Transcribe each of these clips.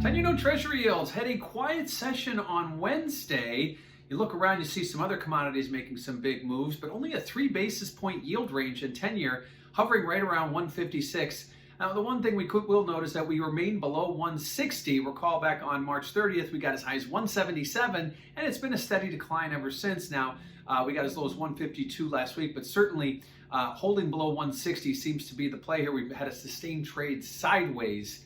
10-year note treasury yields had a quiet session on Wednesday. You look around, you see some other commodities making some big moves, but only a 3 basis point yield range in 10-year, hovering right around 156. Now, the one thing will notice that we remain below 160. Recall back on March 30th, we got as high as 177, and it's been a steady decline ever since. Now, we got as low as 152 last week, but certainly holding below 160 seems to be the play here. We've had a sustained trade sideways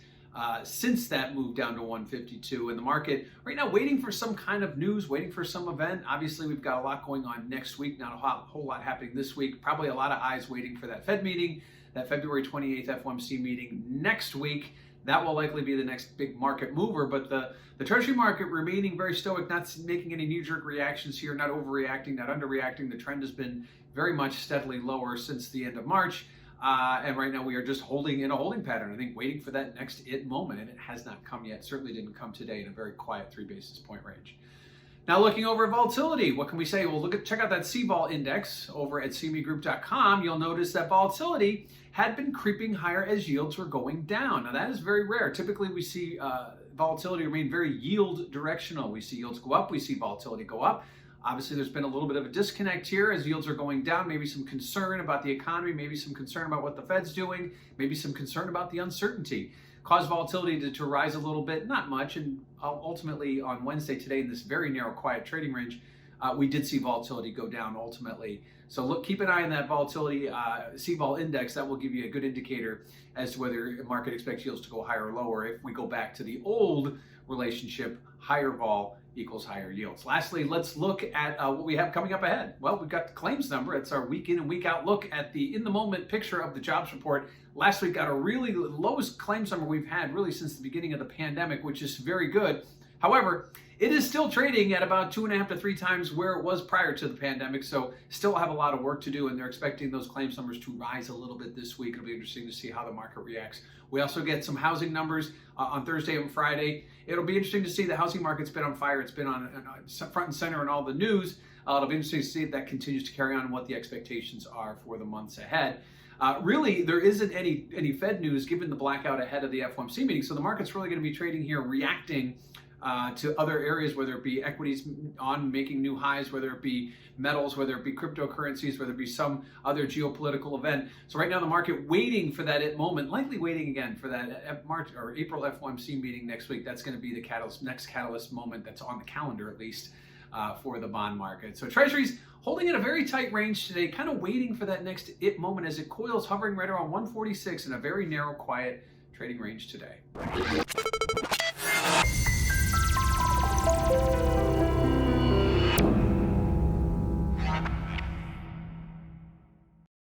since that move down to 152 in the market right now, waiting for some kind of news, waiting for some event. Obviously, we've got a lot going on next week, not a whole lot happening this week. Probably a lot of eyes waiting for that Fed meeting, that February 28th FOMC meeting next week. That will likely be the next big market mover, but the Treasury market remaining very stoic, not making any knee-jerk reactions here, not overreacting, not underreacting. The trend has been very much steadily lower since the end of March. And right now we are just holding in a holding pattern, I think, waiting for that next it moment, and it has not come yet. Certainly didn't come today in a very quiet 3 basis point range. Now looking over at volatility, what can we say? Well, check out that CVol index over at cmegroup.com. You'll notice that volatility had been creeping higher as yields were going down. Now that is very rare. Typically we see volatility remain very yield directional. We see yields go up, we see volatility go up. Obviously, there's been a little bit of a disconnect here as yields are going down, maybe some concern about the economy, maybe some concern about what the Fed's doing, maybe some concern about the uncertainty. Caused volatility to rise a little bit, not much, and ultimately on Wednesday today in this very narrow, quiet trading range, we did see volatility go down ultimately. So look, keep an eye on that volatility CVol index. That will give you a good indicator as to whether the market expects yields to go higher or lower. If we go back to the old relationship, higher vol equals higher yields. Lastly, let's look at what we have coming up ahead. Well, we've got the claims number. It's our week in and week out look at the in-the-moment picture of the jobs report. Last week got a really lowest claims number we've had really since the beginning of the pandemic, which is very good. However, it is still trading at about 2.5 to 3 times where it was prior to the pandemic, so still have a lot of work to do, and they're expecting those claims numbers to rise a little bit this week. It'll be interesting to see how the market reacts. We also get some housing numbers on Thursday and Friday. It'll be interesting to see. The housing market's been on fire. It's been on front and center in all the news. It'll be interesting to see if that continues to carry on and what the expectations are for the months ahead. Really, there isn't any Fed news given the blackout ahead of the FOMC meeting, so the market's really going to be trading here, reacting to other areas, whether it be equities on making new highs, whether it be metals, whether it be cryptocurrencies, whether it be some other geopolitical event. So right now the market waiting for that it moment, likely waiting again for that March or April FOMC meeting next week. That's going to be the next catalyst moment that's on the calendar at least for the bond market. So Treasuries holding in a very tight range today, kind of waiting for that next it moment as it coils, hovering right around 146 in a very narrow, quiet trading range today.